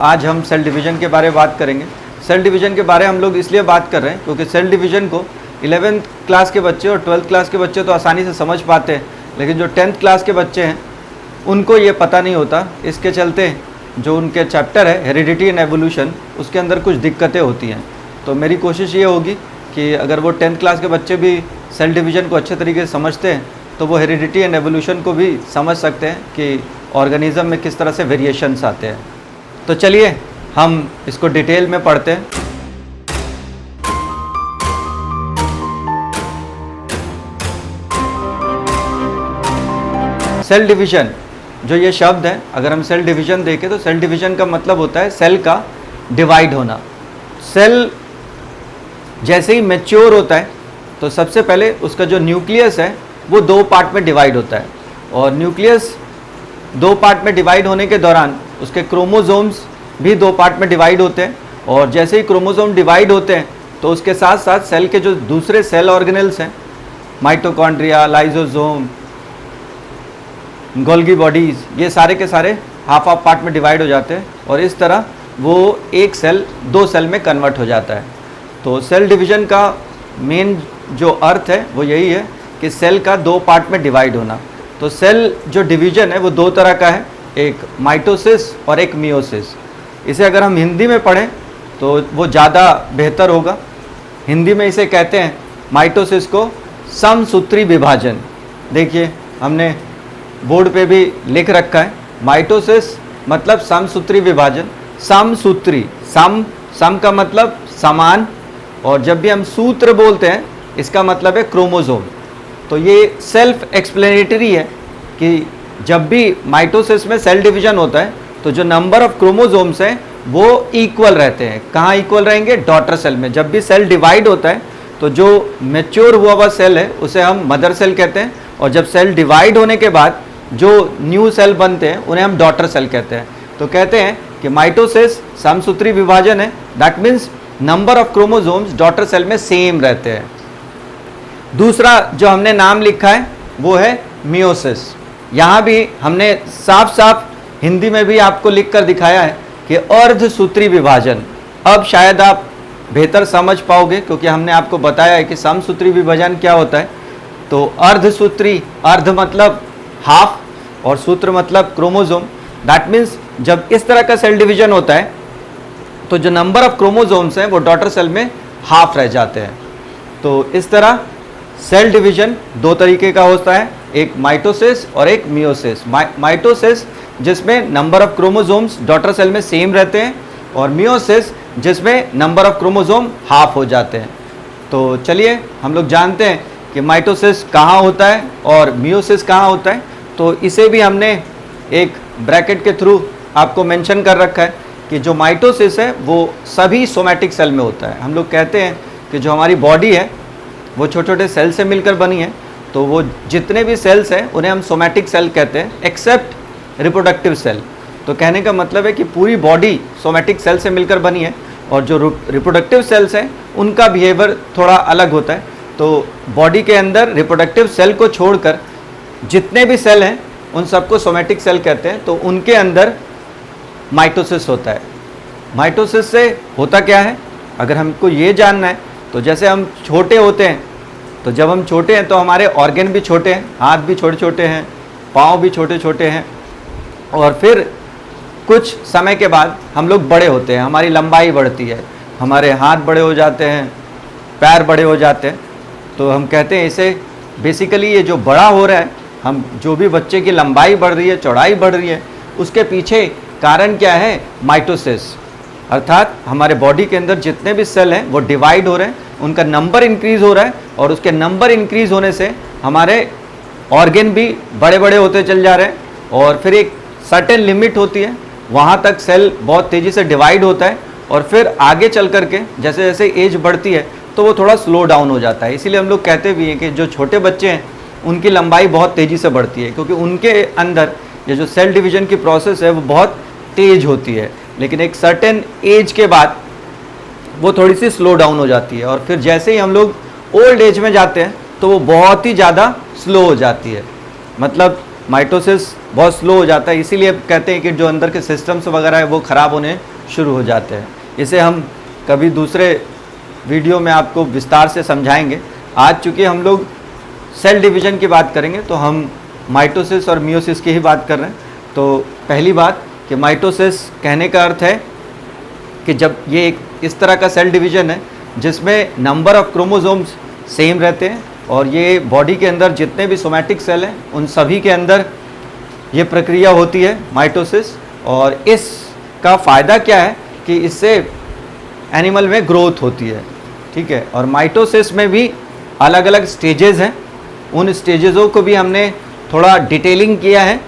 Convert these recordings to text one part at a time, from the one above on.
आज हम cell division के बारे में बात करेंगे। सेल डिवीज़न के बारे में हम लोग इसलिए बात कर रहे हैं क्योंकि सेल डिवीज़न को 11th क्लास के बच्चे और 12th क्लास के बच्चे तो आसानी से समझ पाते हैं, लेकिन जो 10th क्लास के बच्चे हैं उनको ये पता नहीं होता। इसके चलते जो उनके चैप्टर है हेरिडिटी एंड एवोल्यूशन, उसके अंदर कुछ दिक्कतें होती हैं। तो मेरी कोशिश ये होगी कि अगर वो 10th क्लास के बच्चे भी सेल डिवीज़न को अच्छे तरीके से समझते हैं तो वो हेरिडिटी एंड एवोल्यूशन को भी समझ सकते हैं कि ऑर्गेनिज्म में किस तरह से वेरिएशंस आते हैं। तो चलिए हम इसको डिटेल में पढ़ते हैं। सेल डिवीज़न जो ये शब्द है, अगर हम सेल डिवीज़न देखें तो सेल डिवीज़न का मतलब होता है सेल का डिवाइड होना। सेल जैसे ही मैच्योर होता है तो सबसे पहले उसका जो न्यूक्लियस है वो दो पार्ट में डिवाइड होता है, और न्यूक्लियस दो पार्ट में डिवाइड होने के दौरान उसके क्रोमोसोम्स भी दो पार्ट में डिवाइड होते हैं, और जैसे ही क्रोमोसोम डिवाइड होते हैं तो उसके साथ साथ सेल के जो दूसरे सेल ऑर्गेनेल्स हैं, माइटोकॉन्ड्रिया, लाइसोसोम, गोल्गी बॉडीज़, ये सारे के सारे हाफ हाफ पार्ट में डिवाइड हो जाते हैं, और इस तरह वो एक सेल दो सेल में कन्वर्ट हो जाता है। तो सेल डिवीज़न का मेन जो अर्थ है वो यही है कि सेल का दो पार्ट में डिवाइड होना। तो सेल जो डिवीज़न है वो दो तरह का है, एक माइटोसिस और एक मियोसिस। इसे अगर हम हिंदी में पढ़ें तो वो ज़्यादा बेहतर होगा। हिंदी में इसे कहते हैं माइटोसिस को समसूत्री विभाजन। देखिए हमने बोर्ड पे भी लिख रखा है, माइटोसिस मतलब समसूत्री विभाजन। समसूत्री, सम का मतलब समान, और जब भी हम सूत्र बोलते हैं इसका मतलब है क्रोमोसोम। तो ये सेल्फ एक्सप्लेनेटरी है कि जब भी माइटोसिस में सेल डिवीज़न होता है तो जो नंबर ऑफ क्रोमोसोम्स हैं वो इक्वल रहते हैं। कहाँ इक्वल रहेंगे? डॉटर सेल में। जब भी सेल डिवाइड होता है तो जो मैच्योर हुआ हुआ सेल है उसे हम मदर सेल कहते हैं, और जब सेल डिवाइड होने के बाद जो न्यू सेल बनते हैं उन्हें हम डॉटर सेल कहते हैं। तो कहते हैं कि माइटोसिस समसूत्री विभाजन है, that means number of chromosomes daughter cell में सेम रहते हैं। दूसरा जो हमने नाम लिखा है वो है मियोसिस। यहाँ भी हमने साफ साफ हिंदी में भी आपको लिख कर दिखाया है कि अर्धसूत्री विभाजन। अब शायद आप बेहतर समझ पाओगे क्योंकि हमने आपको बताया है कि समसूत्री विभाजन क्या होता है। तो अर्धसूत्री, अर्ध मतलब हाफ और सूत्र मतलब क्रोमोसोम। दैट मीन्स जब इस तरह का सेल डिवीजन होता है तो जो नंबर ऑफ क्रोमोसोम्स हैं वो डॉटर सेल में हाफ रह जाते हैं। तो इस तरह सेल डिवीजन दो तरीके का होता है, एक माइटोसिस और एक मियोसिस। माइटोसिस जिसमें number of chromosomes daughter cell में सेम रहते हैं, और मियोसिस जिसमें नंबर ऑफ क्रोमोसोम हाफ हो जाते हैं। तो चलिए हम लोग जानते हैं कि माइटोसिस कहाँ होता है और मियोसिस कहाँ होता है। तो इसे भी हमने एक ब्रैकेट के थ्रू आपको मेंशन कर रखा है कि जो माइटोसिस है वो सभी सोमैटिक सेल में होता है। हम लोग कहते हैं कि जो हमारी बॉडी है वो छोटे छोटे सेल से मिलकर बनी है, तो वो जितने भी सेल्स हैं उन्हें हम सोमैटिक सेल कहते हैं, एक्सेप्ट रिप्रोडक्टिव सेल। तो कहने का मतलब है कि पूरी बॉडी सोमैटिक सेल से मिलकर बनी है, और जो रिप्रोडक्टिव सेल्स हैं उनका बिहेवियर थोड़ा अलग होता है। तो बॉडी के अंदर रिप्रोडक्टिव सेल को छोड़कर जितने भी सेल हैं उन सबको सोमैटिक सेल कहते हैं। तो उनके अंदर माइटोसिस होता है। माइटोसिस से होता क्या है अगर हमको ये जानना है, तो जैसे हम छोटे होते हैं, तो जब हम छोटे हैं तो हमारे ऑर्गन भी छोटे हैं, हाथ भी छोटे छोटे हैं, पाँव भी छोटे छोटे हैं, और फिर कुछ समय के बाद हम लोग बड़े होते हैं, हमारी लंबाई बढ़ती है, हमारे हाथ बड़े हो जाते हैं, पैर बड़े हो जाते हैं। तो हम कहते हैं इसे बेसिकली ये जो बड़ा हो रहा है, हम जो भी बच्चे की लंबाई बढ़ रही है, चौड़ाई बढ़ रही है, उसके पीछे कारण क्या है? माइटोसिस। अर्थात हमारे बॉडी के अंदर जितने भी सेल हैं वो डिवाइड हो रहे हैं, उनका नंबर इंक्रीज़ हो रहा है, और उसके नंबर इंक्रीज़ होने से हमारे ऑर्गन भी बड़े बड़े होते चल जा रहे हैं, और फिर एक सर्टेन लिमिट होती है, वहाँ तक सेल बहुत तेज़ी से डिवाइड होता है, और फिर आगे चल कर के जैसे जैसे एज बढ़ती है तो वो थोड़ा स्लो डाउन हो जाता है। इसीलिए हम लोग कहते भी हैं कि जो छोटे बच्चे हैं उनकी लंबाई बहुत तेज़ी से बढ़ती है, क्योंकि उनके अंदर ये जो सेल डिवीज़न की प्रोसेस है वो बहुत तेज होती है, लेकिन एक सर्टेन एज के बाद वो थोड़ी सी स्लो डाउन हो जाती है, और फिर जैसे ही हम लोग ओल्ड एज में जाते हैं तो वो बहुत ही ज़्यादा स्लो हो जाती है। मतलब माइटोसिस बहुत स्लो हो जाता है, इसीलिए कहते हैं कि जो अंदर के सिस्टम्स वगैरह है वो ख़राब होने शुरू हो जाते हैं। इसे हम कभी दूसरे वीडियो में आपको विस्तार से समझाएंगे। आज चूँकि हम लोग सेल डिवीज़न की बात करेंगे तो हम माइटोसिस और मियोसिस की ही बात कर रहे हैं। तो पहली बात कि माइटोसिस कहने का अर्थ है कि जब ये एक इस तरह का सेल डिवीज़न है जिसमें नंबर ऑफ क्रोमोसोम्स सेम रहते हैं और ये बॉडी के अंदर जितने भी सोमैटिक सेल हैं उन सभी के अंदर ये प्रक्रिया होती है माइटोसिस। और इसका फ़ायदा क्या है कि इससे एनिमल में ग्रोथ होती है, ठीक है। और माइटोसिस में भी अलग अलग स्टेजेस हैं, उन स्टेजेसों को भी हमने थोड़ा डिटेलिंग किया है,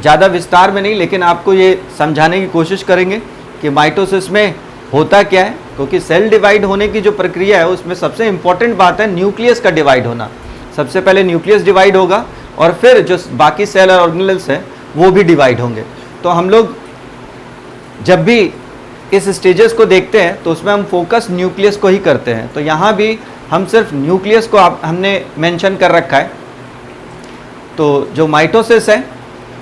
ज़्यादा विस्तार में नहीं, लेकिन आपको ये समझाने की कोशिश करेंगे कि माइटोसिस में होता क्या है। क्योंकि सेल डिवाइड होने की जो प्रक्रिया है उसमें सबसे इम्पॉर्टेंट बात है न्यूक्लियस का डिवाइड होना। सबसे पहले न्यूक्लियस डिवाइड होगा और फिर जो बाकी सेल ऑर्गेनेल्स हैं वो भी डिवाइड होंगे। तो हम लोग जब भी इस स्टेजेस को देखते हैं तो उसमें हम फोकस न्यूक्लियस को ही करते हैं। तो यहाँ भी हम सिर्फ न्यूक्लियस को हमने मेंशन कर रखा है। तो जो माइटोसिस है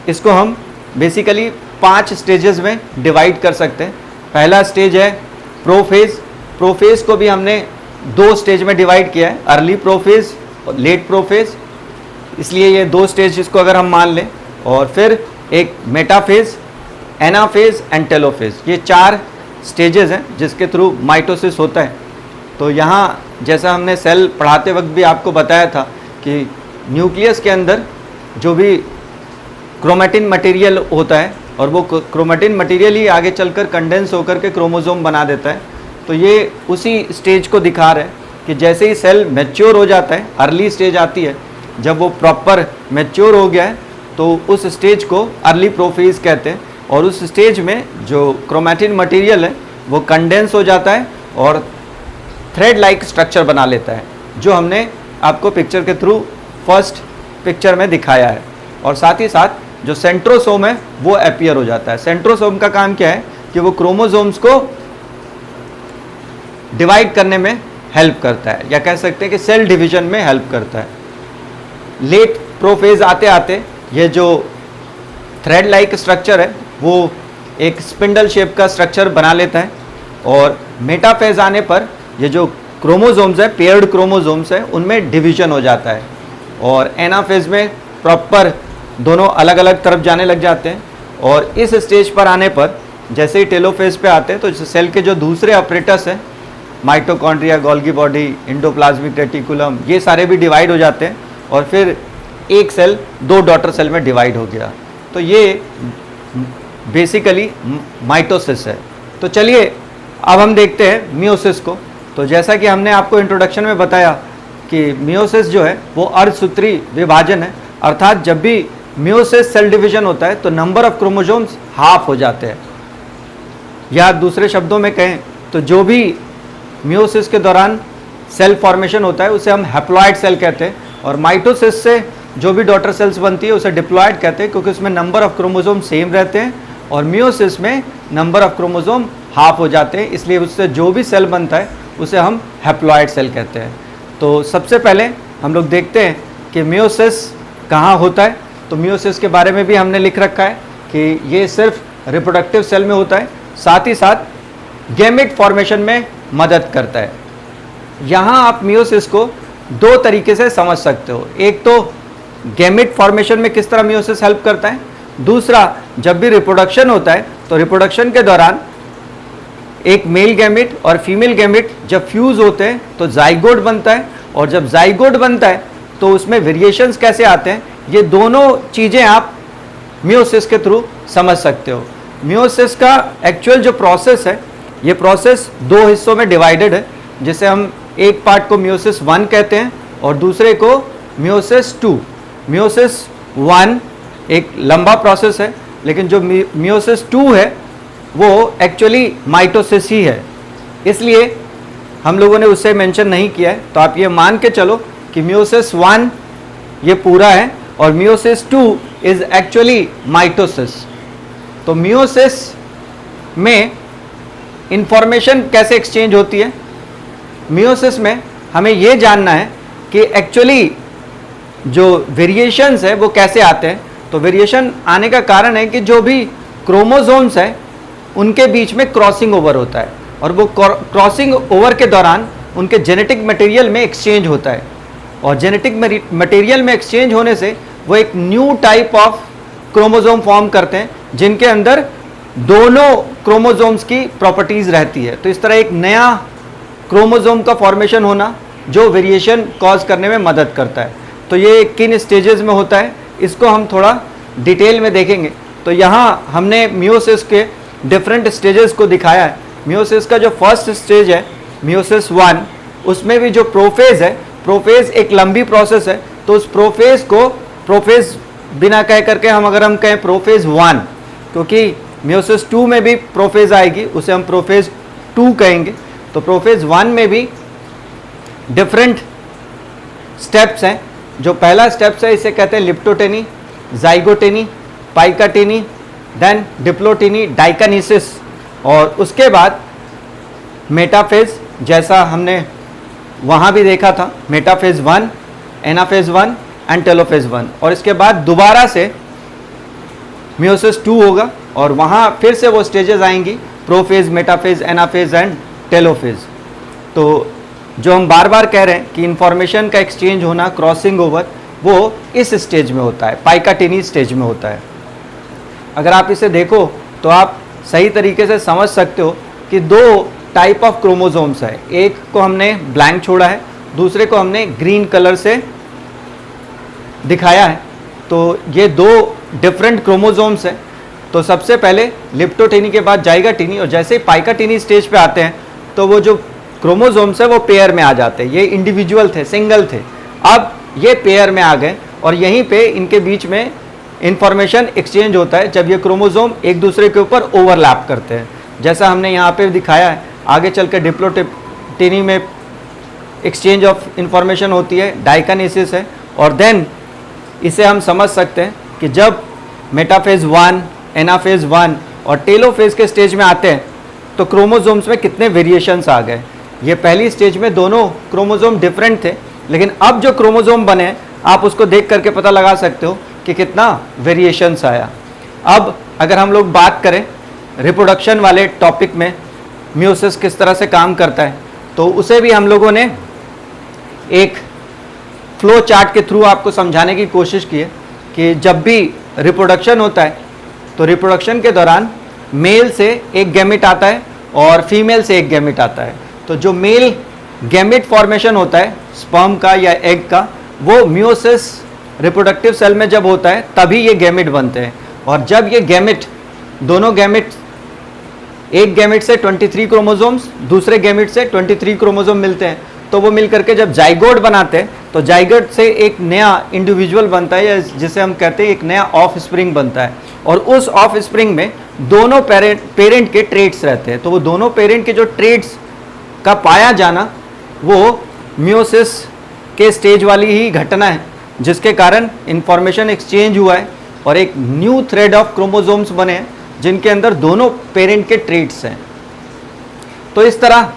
इसको हम बेसिकली 5 स्टेजेस में डिवाइड कर सकते हैं। पहला स्टेज है प्रोफेज। प्रोफेज को भी हमने 2 स्टेज में डिवाइड किया है, अर्ली प्रोफेज और लेट प्रोफेज, इसलिए ये 2 स्टेज इसको अगर हम मान लें। और फिर एक मेटाफेज, एनाफेज एंड टेलोफेज, ये 4 स्टेजेस हैं जिसके थ्रू माइटोसिस होता है। तो यहाँ जैसा हमने सेल पढ़ाते वक्त भी आपको बताया था कि न्यूक्लियस के अंदर जो भी क्रोमैटिन मटेरियल होता है और वो क्रोमैटिन मटेरियल ही आगे चलकर कंडेंस होकर के क्रोमोसोम बना देता है। तो ये उसी स्टेज को दिखा रहा है कि जैसे ही सेल मैच्योर हो जाता है, अर्ली स्टेज आती है, जब वो प्रॉपर मैच्योर हो गया है तो उस स्टेज को अर्ली प्रोफेज कहते हैं। और उस स्टेज में जो क्रोमैटिन मटेरियल है वो कंडेंस हो जाता है और थ्रेड लाइक स्ट्रक्चर बना लेता है, जो हमने आपको पिक्चर के थ्रू फर्स्ट पिक्चर में दिखाया है। और साथ ही साथ जो सेंट्रोसोम है वो अपीयर हो जाता है। सेंट्रोसोम का काम क्या है कि वो क्रोमोसोम्स को डिवाइड करने में हेल्प करता है, या कह सकते हैं कि सेल डिवीजन में हेल्प करता है। लेट प्रोफेज आते आते ये जो थ्रेड लाइक स्ट्रक्चर है वो एक स्पिंडल शेप का स्ट्रक्चर बना लेता है। और मेटाफेज आने पर ये जो क्रोमोसोम्स है, पेयर्ड क्रोमोसोम्स है, उनमें डिवीजन हो जाता है। और एनाफेज में प्रॉपर दोनों अलग अलग तरफ जाने लग जाते हैं। और इस स्टेज पर आने पर जैसे ही टेलोफेज पे आते हैं तो सेल के जो दूसरे ऑपरेटर्स हैं, mitochondria, Golgi body, endoplasmic reticulum, ये सारे भी डिवाइड हो जाते हैं। और फिर एक सेल 2 डॉटर सेल में डिवाइड हो गया। तो ये बेसिकली माइटोसिस है। तो चलिए अब हम देखते हैं मियोसिस को। तो जैसा कि हमने आपको इंट्रोडक्शन में बताया कि मियोसिस जो है वो अर्धसूत्री विभाजन है, अर्थात जब भी मियोसिस सेल डिवीजन होता है तो नंबर ऑफ क्रोमोसोम्स हाफ हो जाते हैं। या दूसरे शब्दों में कहें तो जो भी मियोसिस के दौरान सेल फॉर्मेशन होता है उसे हम हैप्लॉइड सेल कहते हैं। और माइटोसिस से जो भी डॉटर सेल्स बनती है उसे डिप्लॉइड कहते हैं, क्योंकि उसमें नंबर ऑफ क्रोमोसोम सेम रहते हैं। और मियोसिस में नंबर ऑफ क्रोमोसोम हाफ हो जाते हैं, इसलिए उससे जो भी सेल बनता है उसे हम हैप्लॉइड सेल कहते हैं। तो सबसे पहले हम लोग देखते हैं कि मियोसिस कहाँ होता है। तो मियोसिस के बारे में भी हमने लिख रखा है कि ये सिर्फ रिप्रोडक्टिव सेल में होता है, साथ ही साथ गैमेट फॉर्मेशन में मदद करता है। यहाँ आप मियोसिस को 2 तरीके से समझ सकते हो। एक तो गैमेट फॉर्मेशन में किस तरह मियोसिस हेल्प करता है, दूसरा जब भी रिप्रोडक्शन होता है तो रिप्रोडक्शन के दौरान एक मेल गैमेट और फीमेल गैमेट जब फ्यूज होते हैं तो जाइगोट बनता है। और जब जाइगोट बनता है तो उसमें वेरिएशंस कैसे आते हैं, ये दोनों चीज़ें आप मियोसिस के थ्रू समझ सकते हो। मियोसिस का एक्चुअल जो प्रोसेस है, ये प्रोसेस 2 हिस्सों में डिवाइडेड है, जिसे हम एक पार्ट को मियोसिस 1 कहते हैं और दूसरे को मियोसिस 2। मियोसिस 1 एक लंबा प्रोसेस है, लेकिन जो मियोसिस 2 है वो एक्चुअली माइटोसिस ही है, इसलिए हम लोगों ने उससे मेंशन नहीं किया है। तो आप ये मान के चलो कि मियोसिस 1 ये पूरा है और मियोसिस 2 इज एक्चुअली माइटोसिस। तो मियोसिस में इंफॉर्मेशन कैसे एक्सचेंज होती है, मियोसिस में हमें ये जानना है कि एक्चुअली जो वेरिएशंस है वो कैसे आते हैं। तो वेरिएशन आने का कारण है कि जो भी क्रोमोसोम्स है उनके बीच में क्रॉसिंग ओवर होता है, और वो क्रॉसिंग ओवर के दौरान उनके जेनेटिक मटेरियल में एक्सचेंज होता है, और जेनेटिक मटेरियल में एक्सचेंज होने से वो एक new type of chromosome form करते हैं जिनके अंदर दोनों क्रोमोसोम्स की प्रॉपर्टीज रहती है। तो इस तरह एक नया क्रोमोसोम का फॉर्मेशन होना जो वेरिएशन कॉज करने में मदद करता है। तो ये किन स्टेजेस में होता है इसको हम थोड़ा डिटेल में देखेंगे। तो यहाँ हमने मियोसिस के डिफरेंट स्टेजेस को दिखाया है। मियोसिस का जो फर्स्ट स्टेज है मियोसिस 1, उसमें भी जो प्रोफेज है, प्रोफेज एक लंबी प्रोसेस है, तो उस प्रोफेज को प्रोफेज बिना कह करके अगर हम कहें प्रोफेज 1, क्योंकि मियोसिस 2 में भी प्रोफेज आएगी, उसे हम प्रोफेज 2 कहेंगे। तो प्रोफेज 1 में भी डिफरेंट स्टेप्स हैं। जो पहला स्टेप्स है इसे कहते हैं लिप्टोटेनी, जाइगोटेनी, पाइकाटेनी, देन डिप्लोटेनी, डाइकानीसिस, और उसके बाद मेटाफेज, जैसा हमने वहाँ भी देखा था, मेटाफेज 1, एनाफेज 1 एंड टेलोफेज 1, और इसके बाद दोबारा से मियोसिस 2 होगा और वहाँ फिर से वो स्टेजेस आएंगी, prophase, metaphase, anaphase and telophase. तो जो हम बार बार कह रहे हैं कि इंफॉर्मेशन का एक्सचेंज होना, क्रॉसिंग ओवर, वो इस स्टेज में होता है, पाइकाटेनी स्टेज में होता है। अगर आप इसे देखो तो आप सही तरीके से समझ सकते हो कि दो टाइप ऑफ क्रोमोसोम्स है। एक को हमने ब्लैंक छोड़ा है, दूसरे को हमने ग्रीन कलर से दिखाया है। तो ये दो डिफरेंट क्रोमोसोम्स हैं। तो सबसे पहले लिप्टोटेनी के बाद जाइगाटेनी, और जैसे ही पाइकाटेनी स्टेज पे आते हैं तो वो जो क्रोमोसोम्स है वो पेयर में आ जाते हैं। ये इंडिविजुअल थे, सिंगल थे, अब ये पेयर में आ गए, और यहीं पे इनके बीच में इंफॉर्मेशन एक्सचेंज होता है जब ये क्रोमोसोम एक दूसरे के ऊपर ओवरलैप करते हैं, जैसा हमने यहाँ पे दिखाया है। आगे चल के डिप्लोटेनी में एक्सचेंज ऑफ इंफॉर्मेशन होती है, डाइकानेसिस है, और देन इसे हम समझ सकते हैं कि जब मेटाफेज 1, एनाफेज 1 और टेलोफेज के स्टेज में आते हैं तो क्रोमोसोम्स में कितने वेरिएशंस आ गए। ये पहली स्टेज में दोनों क्रोमोसोम डिफरेंट थे, लेकिन अब जो क्रोमोसोम बने आप उसको देख करके पता लगा सकते हो कि कितना वेरिएशंस आया। अब अगर हम लोग बात करें रिप्रोडक्शन वाले टॉपिक में मियोसिस किस तरह से काम करता है, तो उसे भी हम लोगों ने एक फ्लो चार्ट के थ्रू आपको समझाने की कोशिश की है कि जब भी रिप्रोडक्शन होता है तो रिप्रोडक्शन के दौरान मेल से एक गैमेट आता है और फीमेल से एक गैमेट आता है। तो जो मेल गैमेट फॉर्मेशन होता है स्पर्म का या एग का, वो मियोसिस रिप्रोडक्टिव सेल में जब होता है तभी ये गैमेट बनते हैं। और जब ये गैमेट, दोनों गैमेट, एक गैमेट से 23 क्रोमोसोम्स, दूसरे गैमेट से 23 क्रोमोसोम मिलते हैं, तो वो मिल करके जब जाइगोट बनाते हैं तो जाइगोट से एक नया इंडिविजुअल बनता है, या जिसे हम कहते हैं एक नया ऑफ स्प्रिंग बनता है। और उस ऑफ स्प्रिंग में दोनों पेरेंट के ट्रेट्स रहते हैं। तो वो दोनों पेरेंट के जो ट्रेट्स का पाया जाना वो मियोसिस के स्टेज वाली ही घटना है, जिसके कारण इंफॉर्मेशन एक्सचेंज हुआ है और एक न्यू थ्रेड ऑफ क्रोमोसोम्स बने हैं जिनके अंदर दोनों पेरेंट के ट्रेट्स हैं। तो इस तरह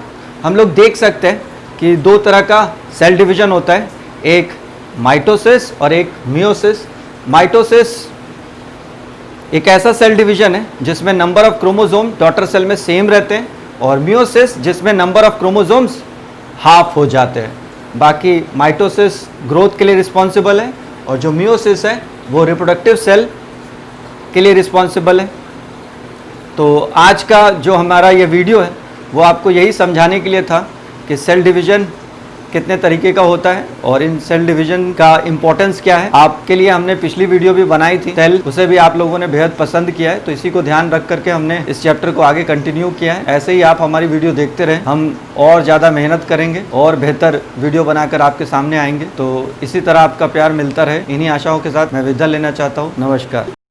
हम लोग देख सकते हैं कि दो तरह का सेल डिवीजन होता है, एक माइटोसिस और एक मियोसिस। माइटोसिस एक ऐसा सेल डिवीजन है जिसमें number of chromosome daughter cell में सेम रहते हैं, और मियोसिस जिसमें नंबर ऑफ क्रोमोसोम्स हाफ हो जाते हैं। बाकी माइटोसिस ग्रोथ के लिए रिस्पॉन्सिबल है और जो मियोसिस है वो रिप्रोडक्टिव सेल के लिए रिस्पॉन्सिबल है। तो आज का जो हमारा ये वीडियो है वो आपको यही समझाने के लिए था कि सेल डिवीज़न कितने तरीके का होता है और इन सेल डिवीज़न का इम्पोर्टेंस क्या है। आपके लिए हमने पिछली वीडियो भी बनाई थी सेल, उसे भी आप लोगों ने बेहद पसंद किया है, तो इसी को ध्यान रख करके हमने इस चैप्टर को आगे कंटिन्यू किया है। ऐसे ही आप हमारी वीडियो देखते रहें, हम और ज़्यादा मेहनत करेंगे और बेहतर वीडियो बनाकर आपके सामने आएंगे। तो इसी तरह आपका प्यार मिलता रहे, इन्हीं आशाओं के साथ मैं विदा लेना चाहता हूँ। नमस्कार।